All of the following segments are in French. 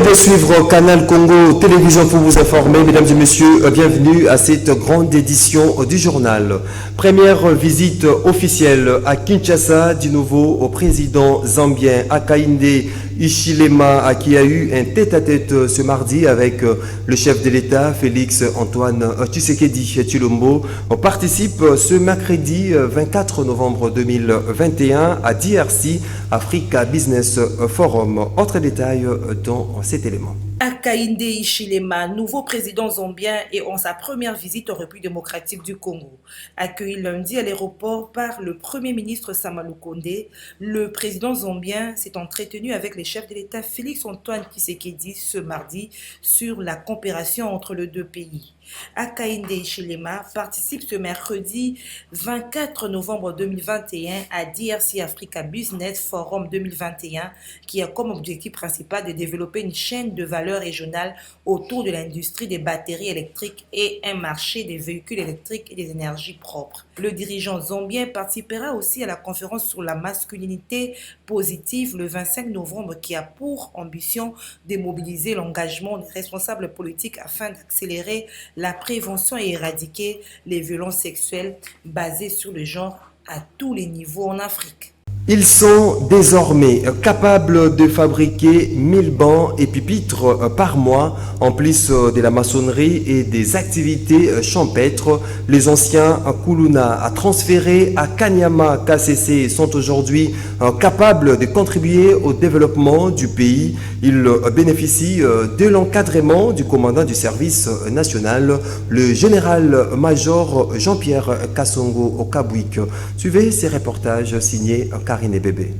de suivre Canal Congo Télévision pour vous informer. Mesdames et messieurs, bienvenue à cette grande édition du journal. Première visite officielle à Kinshasa du nouveau président zambien Hakainde Hichilema, qui a eu un tête-à-tête ce mardi avec le chef de l'État Félix Antoine Tshisekedi Tshilombo. On participe ce mercredi 24 novembre 2021 à DRC Africa Business Forum. Autre détail dans cet élément. Hakainde Hichilema, nouveau président zambien et en sa première visite en République démocratique du Congo. Accueilli lundi à l'aéroport par le Premier ministre Sama Lukonde, le président zambien s'est entretenu avec les chefs de l'État Félix Antoine Tshisekedi ce mardi sur la coopération entre les deux pays. Hakainde Hichilema participe ce mercredi 24 novembre 2021 à DRC Africa Business Forum 2021 qui a comme objectif principal de développer une chaîne de valeur régionale autour de l'industrie des batteries électriques et un marché des véhicules électriques et des énergies propres. Le dirigeant zambien participera aussi à la conférence sur la masculinité positive le 25 novembre qui a pour ambition de mobiliser l'engagement des responsables politiques afin d'accélérer la prévention et éradiquer les violences sexuelles basées sur le genre à tous les niveaux en Afrique. Ils sont désormais capables de fabriquer 1000 bancs et pupitres par mois, en plus de la maçonnerie et des activités champêtres. Les anciens Kuluna transférés à Kanyama KCC sont aujourd'hui capables de contribuer au développement du pays. Ils bénéficient de l'encadrement du commandant du service national, le général-major Jean-Pierre Kassongo Okabouik. Suivez ces reportages signés Karine Bébé.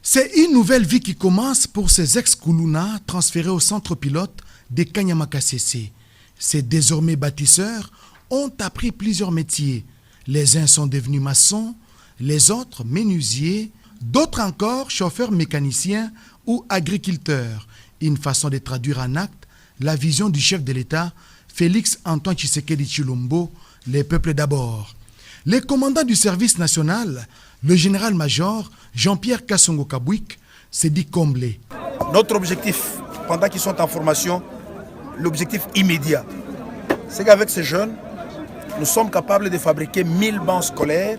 C'est une nouvelle vie qui commence pour ces ex-Kuluna transférés au centre pilote de Kanyama KCC. Ces désormais bâtisseurs ont appris plusieurs métiers. Les uns sont devenus maçons, les autres menuisiers, d'autres encore chauffeurs mécaniciens ou agriculteurs. Une façon de traduire en acte la vision du chef de l'État, Félix Antoine Tshisekedi Tshilombo, les peuples d'abord. Les commandants du service national, le général-major Jean-Pierre Kassongo Okabouik, s'est dit comblé. Notre objectif, pendant qu'ils sont en formation, l'objectif immédiat, c'est qu'avec ces jeunes, nous sommes capables de fabriquer 1000 bancs scolaires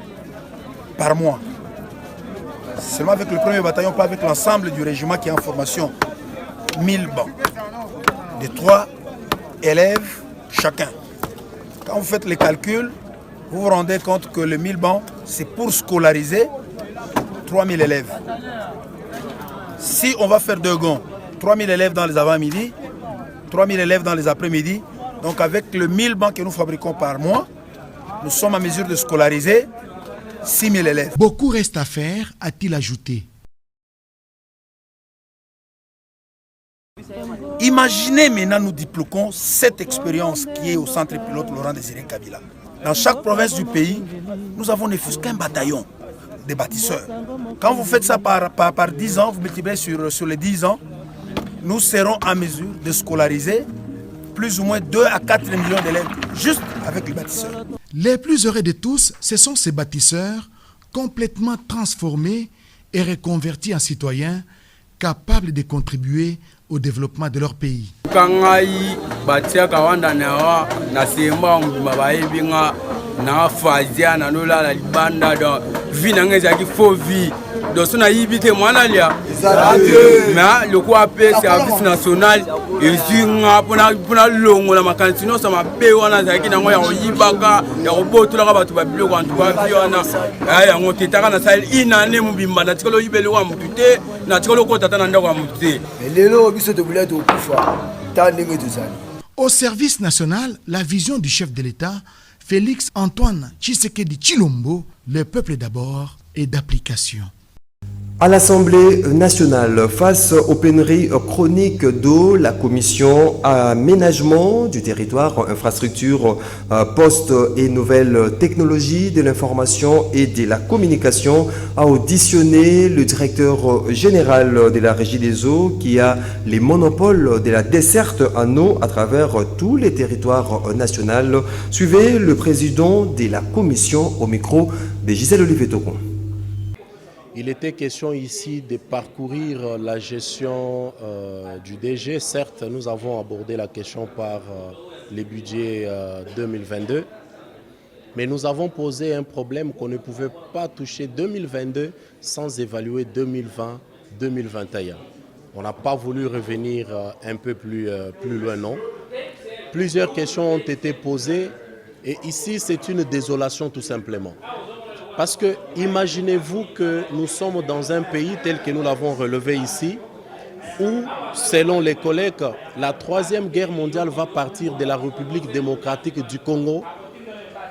par mois. Seulement avec le premier bataillon, pas avec l'ensemble du régiment qui est en formation. 1000 bancs. De 3 élèves chacun. Quand vous faites les calculs, vous vous rendez compte que le 1000 bancs, c'est pour scolariser 3000 élèves. Si on va faire 2 gonds, 3000 élèves dans les avant-midi, 3000 élèves dans les après-midi, donc avec le 1000 bancs que nous fabriquons par mois, nous sommes en mesure de scolariser 6000 élèves. Beaucoup reste à faire, a-t-il ajouté. Imaginez maintenant, nous diploquons cette expérience qui est au centre pilote Laurent Désiré Kabila. Dans chaque province du pays, nous avons ne fût-ce qu'un bataillon de bâtisseurs. Quand vous faites ça par 10 ans, vous multipliez sur les 10 ans, nous serons en mesure de scolariser plus ou moins 2 à 4 millions d'élèves juste avec les bâtisseurs. Les plus heureux de tous, ce sont ces bâtisseurs complètement transformés et reconvertis en citoyens capables de contribuer au développement de leur pays. Donc on a évité moi là mais le quoi service national et pour la longue la macan sinon ça m'a payé on a qui na ya yibaka ya roboto la ba tu ba bilo quand tu vas viona ya on tetaka na sale inane mubimba na tikolo yibele wa mutute na tikolo ko tata na ndako wa mutute lelo biso to buleta okufa ta ndenge tozali. Au service national, la vision du chef de l'État Félix Antoine Tshisekedi Tshilombo, le peuple d'abord et d'application. À l'Assemblée nationale, face aux pénuries chroniques d'eau, la commission aménagement du territoire, infrastructure, postes et nouvelles technologies de l'information et de la communication a auditionné le directeur général de la Régie des eaux qui a les monopoles de la desserte en eau à travers tous les territoires nationaux. Suivez le président de la commission au micro de Gisèle Olivier Tocon. Il était question ici de parcourir la gestion du DG. Certes, nous avons abordé la question par les budgets 2022, mais nous avons posé un problème qu'on ne pouvait pas toucher 2022 sans évaluer 2020-2021. On n'a pas voulu revenir un peu plus loin, non. Plusieurs questions ont été posées et ici c'est une désolation tout simplement. Parce que imaginez-vous que nous sommes dans un pays tel que nous l'avons relevé ici, où, selon les collègues, la Troisième Guerre mondiale va partir de la République démocratique du Congo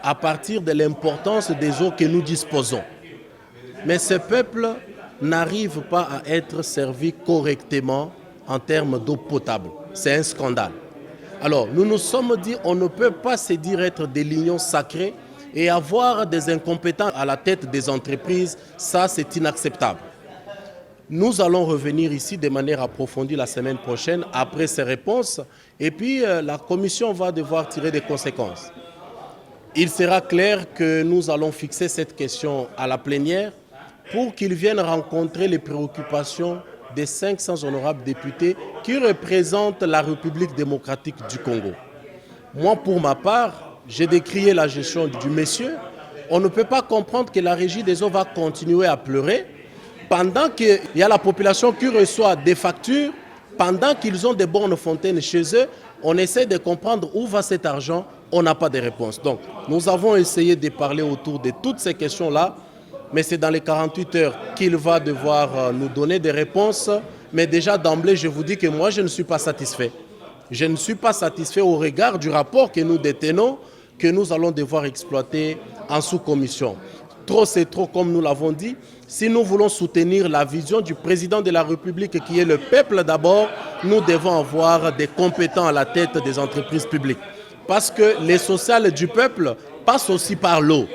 à partir de l'importance des eaux que nous disposons. Mais ce peuple n'arrive pas à être servi correctement en termes d'eau potable. C'est un scandale. Alors, nous nous sommes dit, on ne peut pas se dire être des lignons sacrés et avoir des incompétents à la tête des entreprises, ça c'est inacceptable. Nous allons revenir ici de manière approfondie la semaine prochaine après ces réponses et puis la commission va devoir tirer des conséquences. Il sera clair que nous allons fixer cette question à la plénière pour qu'ils viennent rencontrer les préoccupations des 500 honorables députés qui représentent la République démocratique du Congo. Moi, pour ma part, j'ai décrié la gestion du monsieur. On ne peut pas comprendre que la régie des eaux va continuer à pleurer pendant qu'il y a la population qui reçoit des factures, pendant qu'ils ont des bornes fontaines chez eux. On essaie de comprendre où va cet argent, on n'a pas de réponse. Donc, nous avons essayé de parler autour de toutes ces questions-là, mais c'est dans les 48 heures qu'il va devoir nous donner des réponses. Mais déjà d'emblée, je vous dis que moi, je ne suis pas satisfait. Je ne suis pas satisfait au regard du rapport que nous détenons, que nous allons devoir exploiter en sous-commission. Trop, c'est trop, comme nous l'avons dit. Si nous voulons soutenir la vision du président de la République, qui est le peuple d'abord, nous devons avoir des compétents à la tête des entreprises publiques. Parce que l'essentiel du peuple passe aussi par l'eau.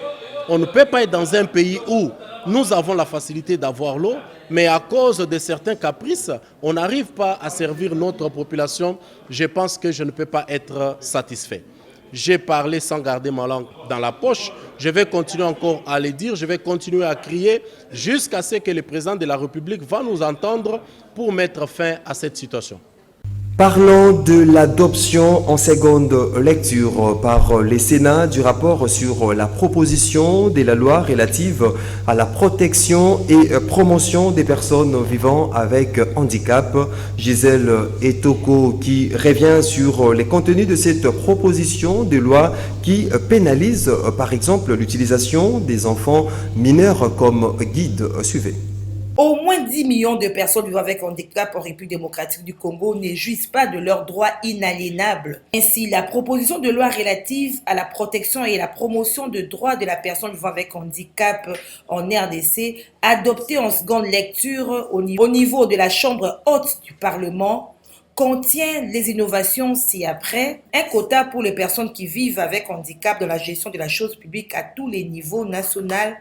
On ne peut pas être dans un pays où nous avons la facilité d'avoir l'eau, mais à cause de certains caprices, on n'arrive pas à servir notre population. Je pense que je ne peux pas être satisfait. J'ai parlé sans garder ma langue dans la poche. Je vais continuer encore à le dire, je vais continuer à crier jusqu'à ce que le président de la République va nous entendre pour mettre fin à cette situation. Parlons de l'adoption en seconde lecture par le Sénat du rapport sur la proposition de la loi relative à la protection et promotion des personnes vivant avec handicap. Gisèle Etoko qui revient sur les contenus de cette proposition de loi qui pénalise par exemple l'utilisation des enfants mineurs comme guide. Suivez. Au moins 10 millions de personnes vivant avec handicap en République démocratique du Congo ne jouissent pas de leurs droits inaliénables. Ainsi, la proposition de loi relative à la protection et la promotion des droits de la personne vivant avec handicap en RDC, adoptée en seconde lecture au niveau de la Chambre haute du Parlement, contient les innovations ci-après, un quota pour les personnes qui vivent avec handicap dans la gestion de la chose publique à tous les niveaux national,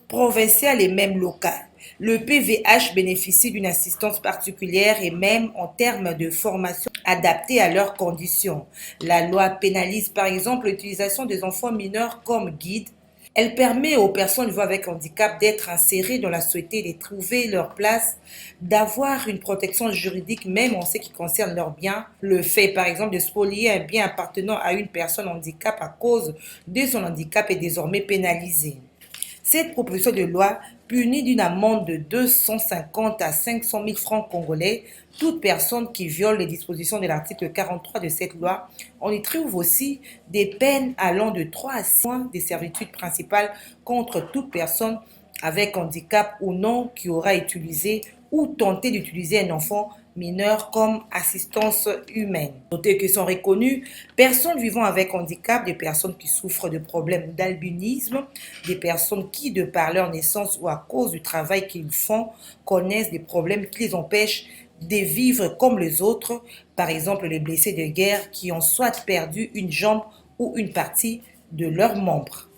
provincial et même local. Le PVH bénéficie d'une assistance particulière et même en termes de formation adaptée à leurs conditions. La loi pénalise par exemple l'utilisation des enfants mineurs comme guides. Elle permet aux personnes vivant avec handicap d'être insérées dans la société, de trouver leur place, d'avoir une protection juridique même en ce qui concerne leurs biens. Le fait par exemple de spolier un bien appartenant à une personne handicap à cause de son handicap est désormais pénalisé. Cette proposition de loi punit d'une amende de 250 à 500 000 francs congolais toute personne qui viole les dispositions de l'article 43 de cette loi. On y trouve aussi des peines allant de 3 à 6 mois de servitude principale contre toute personne avec handicap ou non qui aura utilisé ou tenté d'utiliser un enfant mineur comme assistance humaine. Notez que sont reconnues personnes vivant avec handicap, des personnes qui souffrent de problèmes d'albinisme, des personnes qui, de par leur naissance ou à cause du travail qu'ils font, connaissent des problèmes qui les empêchent de vivre comme les autres, par exemple les blessés de guerre qui ont soit perdu une jambe ou une partie de leurs membres.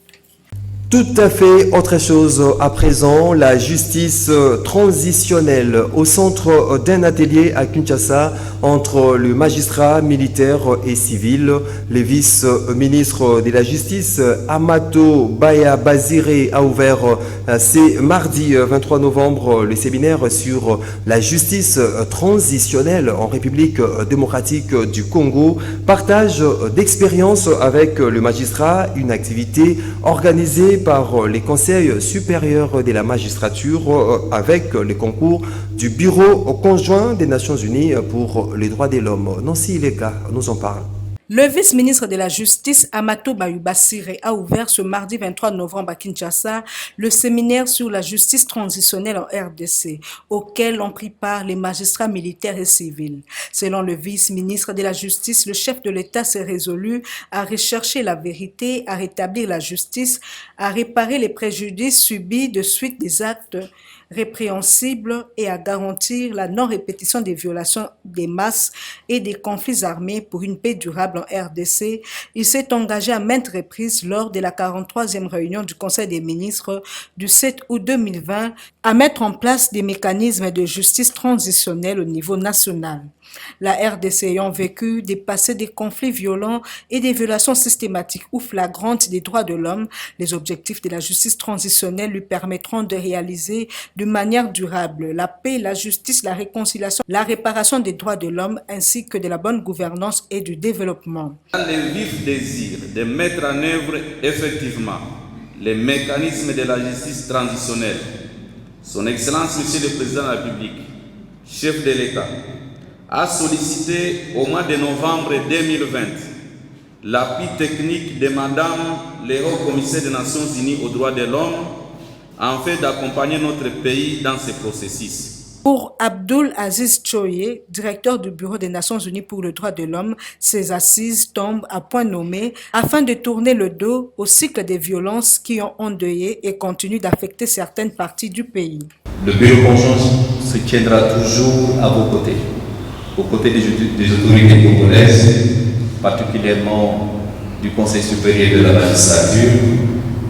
Tout à fait autre chose à présent, la justice transitionnelle au centre d'un atelier à Kinshasa entre le magistrat militaire et civil. Le vice-ministre de la Justice, Amato Baya Bazire, a ouvert ce mardi 23 novembre le séminaire sur la justice transitionnelle en République démocratique du Congo. Partage d'expérience avec le magistrat, une activité organisée par les conseils supérieurs de la magistrature avec le concours du Bureau conjoint des Nations Unies pour les droits de l'homme. Nancy Ileka nous en parle. Le vice-ministre de la Justice, Amato Bayubasire, a ouvert ce mardi 23 novembre à Kinshasa le séminaire sur la justice transitionnelle en RDC, auquel ont pris part les magistrats militaires et civils. Selon le vice-ministre de la Justice, le chef de l'État s'est résolu à rechercher la vérité, à rétablir la justice, à réparer les préjudices subis de suite des actes répréhensibles et à garantir la non-répétition des violations des masses et des conflits armés pour une paix durable en RDC. Il s'est engagé à maintes reprises lors de la 43e réunion du Conseil des ministres du 7 août 2020 à mettre en place des mécanismes de justice transitionnelle au niveau national. La RDC ayant vécu des passés des conflits violents et des violations systématiques ou flagrantes des droits de l'homme, les objectifs de la justice transitionnelle lui permettront de réaliser de manière durable la paix, la justice, la réconciliation, la réparation des droits de l'homme ainsi que de la bonne gouvernance et du développement. Le vif désir de mettre en œuvre effectivement les mécanismes de la justice transitionnelle, Son Excellence Monsieur le Président de la République, chef de l'État, a sollicité au mois de novembre 2020 l'appui technique de Madame le Haut-Commissaire des Nations Unies aux droits de l'homme afin d'accompagner notre pays dans ce processus. Pour Abdul Aziz Choye, directeur du Bureau des Nations Unies pour le droit de l'homme, ces assises tombent à point nommé afin de tourner le dos au cycle des violences qui ont endeuillé et continuent d'affecter certaines parties du pays. Le Bureau conjoint se tiendra toujours à vos côtés, aux côtés des autorités congolaises, particulièrement du Conseil supérieur de la magistrature,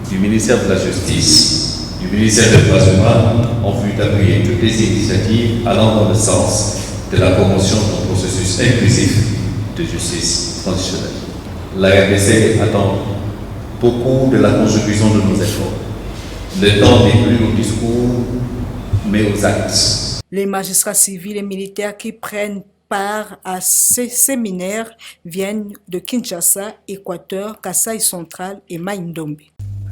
du ministère de la Justice, du ministère des droits humains, en vue d'appuyer toutes les initiatives allant dans le sens de la promotion d'un processus inclusif de justice transitionnelle. La RDC attend beaucoup de la contribution de nos efforts. Le temps n'est plus au discours, mais aux actes. Les magistrats civils et militaires qui prennent part à ces séminaires viennent de Kinshasa, Équateur, Kasaï central et Maïndombe.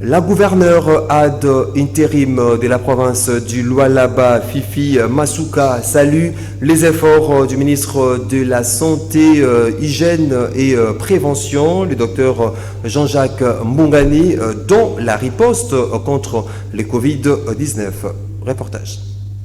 La gouverneure ad intérim de la province du Lualaba, Fifi Masuka, salue les efforts du ministre de la Santé, Hygiène et Prévention, le docteur Jean-Jacques Mbongani, dans la riposte contre le Covid-19. Reportage.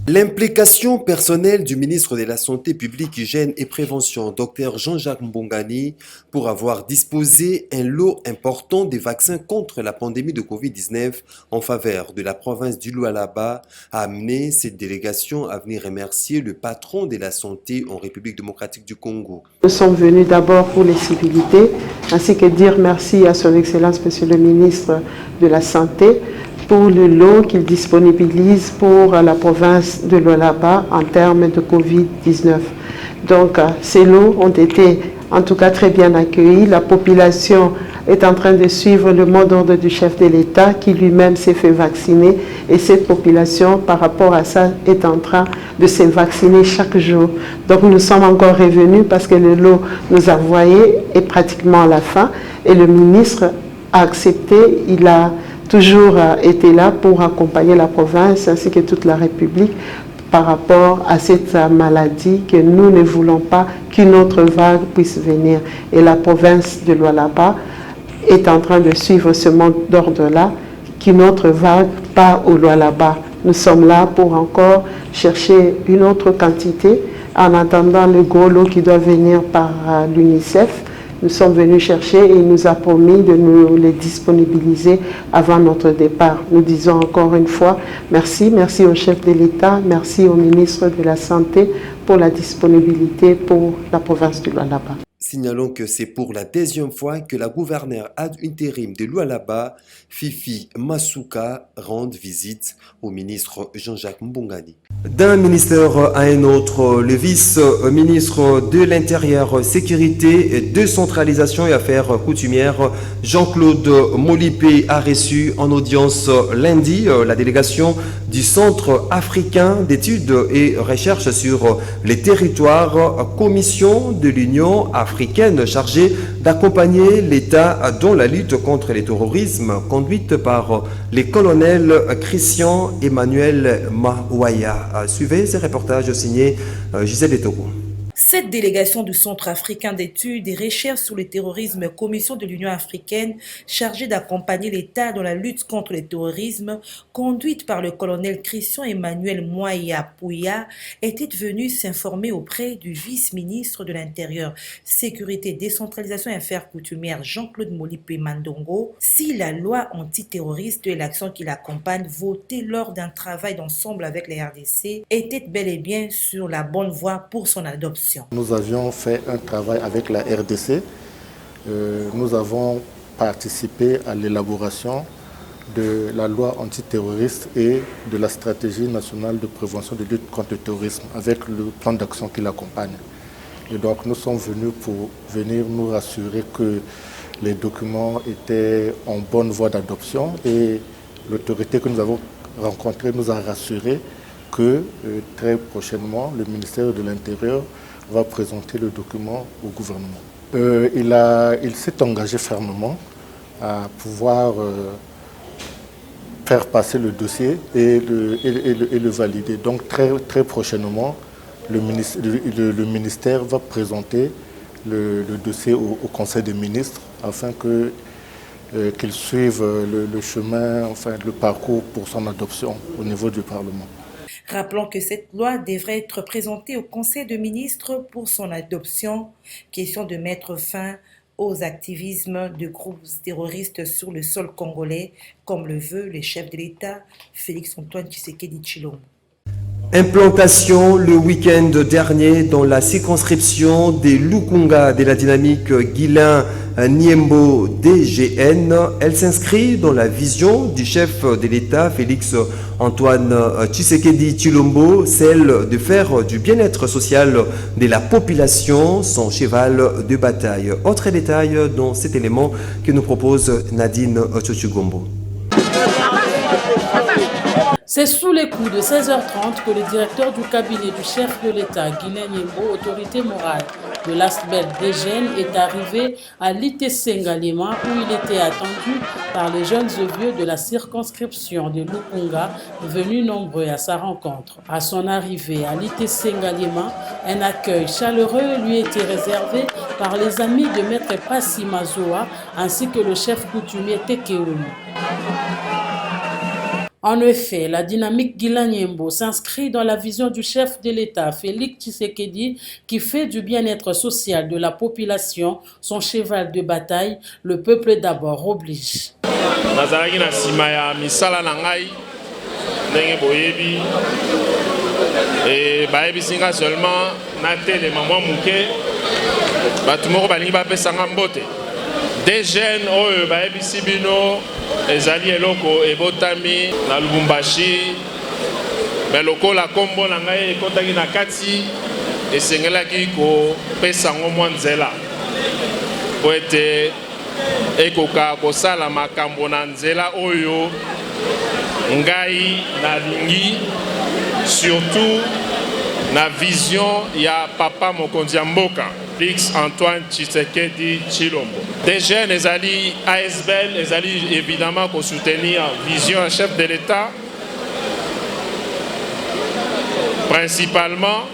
L'implication personnelle du ministre de la Santé publique, Hygiène et Prévention, Dr Jean-Jacques Mbongani, pour avoir disposé un lot important de vaccins contre la pandémie de Covid-19 en faveur de la province du Lualaba, a amené cette délégation à venir remercier le patron de la santé en République démocratique du Congo. Nous sommes venus d'abord pour les civilités, ainsi que dire merci à son Excellence Monsieur le ministre de la Santé, pour le lot qu'il disponibilise pour la province de Lualaba en termes de Covid-19. Donc ces lots ont été en tout cas très bien accueillis. La population est en train de suivre le mot d'ordre du chef de l'État qui lui-même s'est fait vacciner et cette population par rapport à ça est en train de se vacciner chaque jour. Donc nous sommes encore revenus parce que le lot nous a envoyé est pratiquement à la fin et le ministre a accepté, il a toujours été là pour accompagner la province ainsi que toute la République par rapport à cette maladie que nous ne voulons pas qu'une autre vague puisse venir. Et la province de Lualaba est en train de suivre ce mot d'ordre-là, qu'une autre vague pas au Lualaba. Nous sommes là pour encore chercher une autre quantité en attendant le gros lot qui doit venir par l'UNICEF. Nous sommes venus chercher et il nous a promis de nous les disponibiliser avant notre départ. Nous disons encore une fois merci, merci au chef de l'État, merci au ministre de la Santé pour la disponibilité pour la province du Lualaba. Signalons que c'est pour la 10e fois que la gouverneure ad intérim de Lualaba, Fifi Masuka, rend visite au ministre Jean-Jacques Mbongani. D'un ministère à un autre, le vice-ministre de l'Intérieur, Sécurité, Décentralisation et Affaires coutumières, Jean-Claude Molipé, a reçu en audience lundi la délégation du Centre africain d'études et recherches sur les territoires, commission de l'Union africaine chargée d'accompagner l'État dans la lutte contre le terrorisme, conduite par les colonels Christian Emmanuel Mawaya. Suivez ce reportage signé Gisèle Togo. Cette délégation du Centre africain d'études et recherches sur le terrorisme, commission de l'Union africaine chargée d'accompagner l'État dans la lutte contre le terrorisme, conduite par le colonel Christian Emmanuel Mawaya Pouya, était venue s'informer auprès du vice-ministre de l'Intérieur, Sécurité, Décentralisation et Affaires coutumières Jean-Claude Molipé Mandongo si la loi antiterroriste et l'action qui l'accompagne, votée lors d'un travail d'ensemble avec les RDC, était bel et bien sur la bonne voie pour son adoption. Nous avions fait un travail avec la RDC. Nous avons participé à l'élaboration de la loi antiterroriste et de la stratégie nationale de prévention de lutte contre le terrorisme avec le plan d'action qui l'accompagne. Et donc nous sommes venus pour venir nous rassurer que les documents étaient en bonne voie d'adoption et l'autorité que nous avons rencontrée nous a rassuré que très prochainement le ministère de l'Intérieur va présenter le document au gouvernement. Il s'est engagé fermement à pouvoir faire passer le dossier et le valider. Donc très prochainement, le ministère va présenter le dossier au Conseil des ministres afin qu'ils suivent le chemin, enfin le parcours pour son adoption au niveau du Parlement. Rappelons que cette loi devrait être présentée au Conseil des ministres pour son adoption. Question de mettre fin aux activismes de groupes terroristes sur le sol congolais, comme le veut le chef de l'État, Félix-Antoine Tshisekedi Tshilombo. Implantation le week-end dernier dans la circonscription des Lukunga de la dynamique Guilain Niembo DGN. Elle s'inscrit dans la vision du chef de l'État, Félix-Antoine Tshisekedi Tshilombo, celle de faire du bien-être social de la population son cheval de bataille. Autre détail dans cet élément que nous propose Nadine Tchotchugombo. C'est sous les coups de 16h30 que le directeur du cabinet du chef de l'État, Guilain Niembo, autorité morale de l'Asbel DGN, est arrivé à l'ITC Ngalema où il était attendu par les jeunes et vieux de la circonscription de Lukunga, venus nombreux à sa rencontre. À son arrivée à l'ITC Ngalema, un accueil chaleureux lui était réservé par les amis de Maître Passi Mazoa ainsi que le chef coutumier Tekeumu. En effet, la dynamique Guilain Niembo s'inscrit dans la vision du chef de l'État, Félix Tshisekedi, qui fait du bien-être social de la population son cheval de bataille. Le peuple d'abord oblige. Nazalaki na sima ya misala na ngai ndenge boyebi et bayebisi nga seulement na telema mwa muke bato moko balingi bapesanga mbote DGN oyo bayebisi bino ezali eloko ebotami na Lubumbashi me lokola kombo na ngai ekotaki na kati esengelaki kopesa ngo mwa nzela po ete ekoka kosala makambo na nzela oyo ngai nalingi surtout na vision ya papa mokonzi ya mboka Félix-Antoine Tshisekedi Tshilombo. DGN ezali ASBL ezali évidemment pour soutenir vision à chef de l'État principalement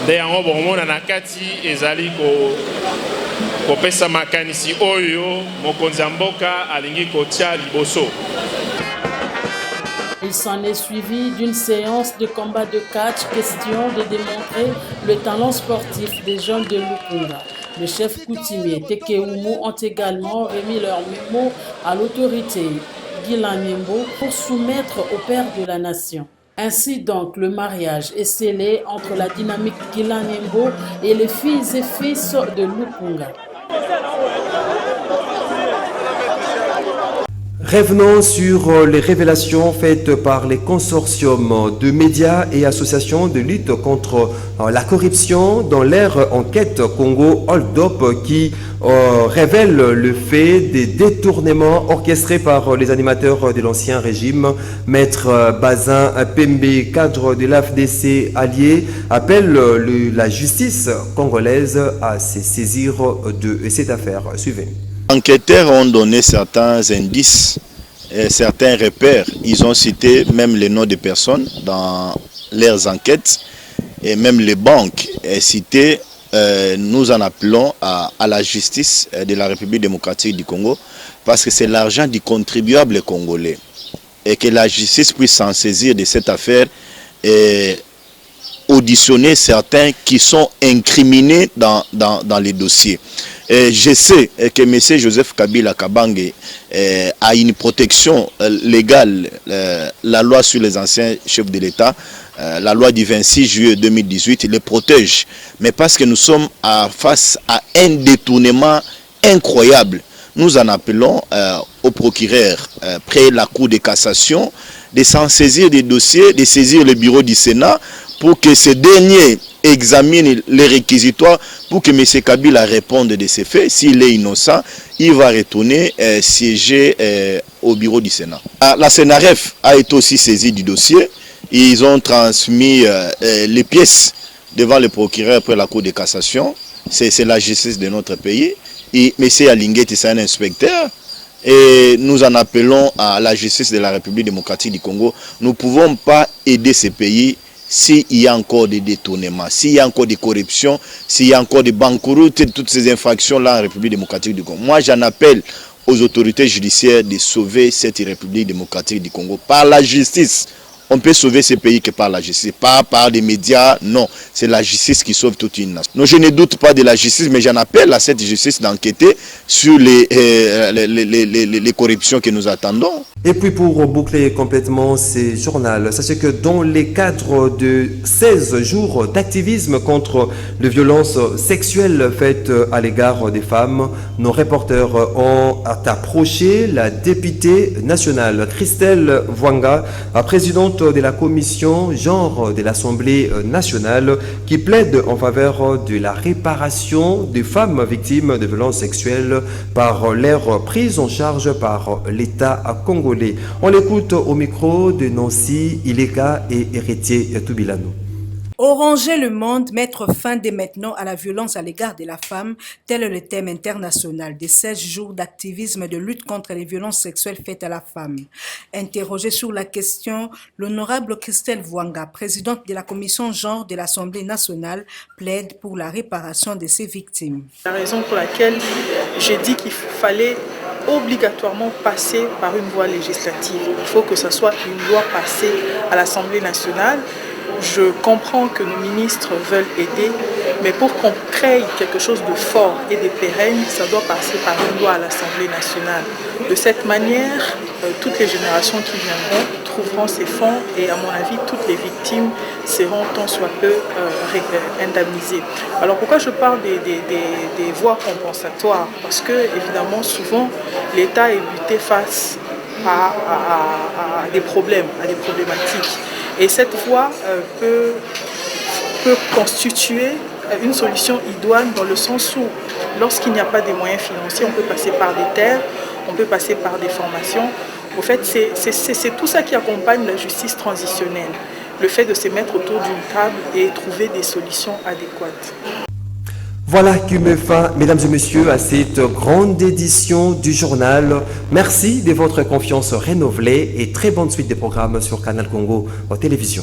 de yango bomona na kati ezali kopesa makanisi oyo mokonzi ya mboka alingi kotia liboso. Il s'en est suivi d'une séance de combat de catch, question de démontrer le talent sportif des jeunes de Lukunga. Le chef coutumier Tekeumu ont également remis leur mémo à l'autorité Guilain Niembo pour soumettre au père de la nation. Ainsi donc, le mariage est scellé entre la dynamique Guilanyembo et les filles et fils de Lukunga. Revenons sur les révélations faites par les consortiums de médias et associations de lutte contre la corruption dans leur enquête Congo Hold Up qui révèle le fait des détournements orchestrés par les animateurs de l'ancien régime. Maître Bazin Pembe, cadre de l'AFDC allié, appelle la justice congolaise à se saisir de cette affaire. Suivez. Les enquêteurs ont donné certains indices, certains repères. Ils ont cité même les noms des personnes dans leurs enquêtes et même les banques citées. Nous en appelons à la justice de la République démocratique du Congo parce que c'est l'argent du contribuable congolais et que la justice puisse s'en saisir de cette affaire et auditionner certains qui sont incriminés dans les dossiers. Je sais que M. Joseph Kabila Kabange a une protection légale, la loi sur les anciens chefs de l'État, la loi du 26 juillet 2018 les protège. Mais parce que nous sommes face à un détournement incroyable, nous en appelons au procureur près la Cour de cassation de s'en saisir des dossiers, de saisir le bureau du Sénat pour que ce dernier examine les réquisitoires pour que M. Kabila réponde de ces faits. S'il est innocent, il va retourner siéger au bureau du Sénat. La CNRF a été aussi saisie du dossier. Ils ont transmis les pièces devant le procureur après la Cour de cassation. C'est la justice de notre pays. Et M. Alinguet, c'est un inspecteur. Et nous en appelons à la justice de la République démocratique du Congo. Nous ne pouvons pas aider ces pays s'il y a encore des détournements, s'il y a encore des corruptions, s'il y a encore des banqueroutes, toutes ces infractions-là en République démocratique du Congo. Moi, j'en appelle aux autorités judiciaires de sauver cette République démocratique du Congo par la justice. On peut sauver ces pays que par la justice, pas par des médias, non. C'est la justice qui sauve toute une nation. Non, je ne doute pas de la justice, mais j'en appelle à cette justice d'enquêter sur les corruptions que nous attendons. Et puis pour boucler complètement ce journal, sachez que dans les cadres de 16 jours d'activisme contre les violences sexuelles faites à l'égard des femmes, nos reporters ont approché la députée nationale Christelle Vwanga, présidente de la commission genre de l'Assemblée nationale, qui plaide en faveur de la réparation des femmes victimes de violences sexuelles par leur prise en charge par l'État congolais. On l'écoute au micro de Nancy Ileka et Héritier Toubilano. Oranger le monde, mettre fin dès maintenant à la violence à l'égard de la femme, tel est le thème international des 16 jours d'activisme de lutte contre les violences sexuelles faites à la femme. Interrogée sur la question, l'honorable Christelle Vwanga, présidente de la commission genre de l'Assemblée nationale, plaide pour la réparation de ces victimes. La raison pour laquelle j'ai dit qu'il fallait obligatoirement passer par une voie législative. Il faut que ce soit une loi passée à l'Assemblée nationale. Je comprends que nos ministres veulent aider, mais pour qu'on crée quelque chose de fort et de pérenne, ça doit passer par une loi à l'Assemblée nationale. De cette manière, toutes les générations qui viendront trouveront ces fonds et à mon avis, toutes les victimes seront tant soit peu indemnisées. Alors pourquoi je parle des voies compensatoires? Parce que évidemment, souvent, l'État est buté face à des problèmes, à des problématiques. Et cette voie peut constituer une solution idoine dans le sens où, lorsqu'il n'y a pas de moyens financiers, on peut passer par des terres, on peut passer par des formations. Au fait, c'est tout ça qui accompagne la justice transitionnelle. Le fait de se mettre autour d'une table et trouver des solutions adéquates. Voilà qui met fin, mesdames et messieurs, à cette grande édition du journal. Merci de votre confiance renouvelée et très bonne suite des programmes sur Canal Congo Télévision.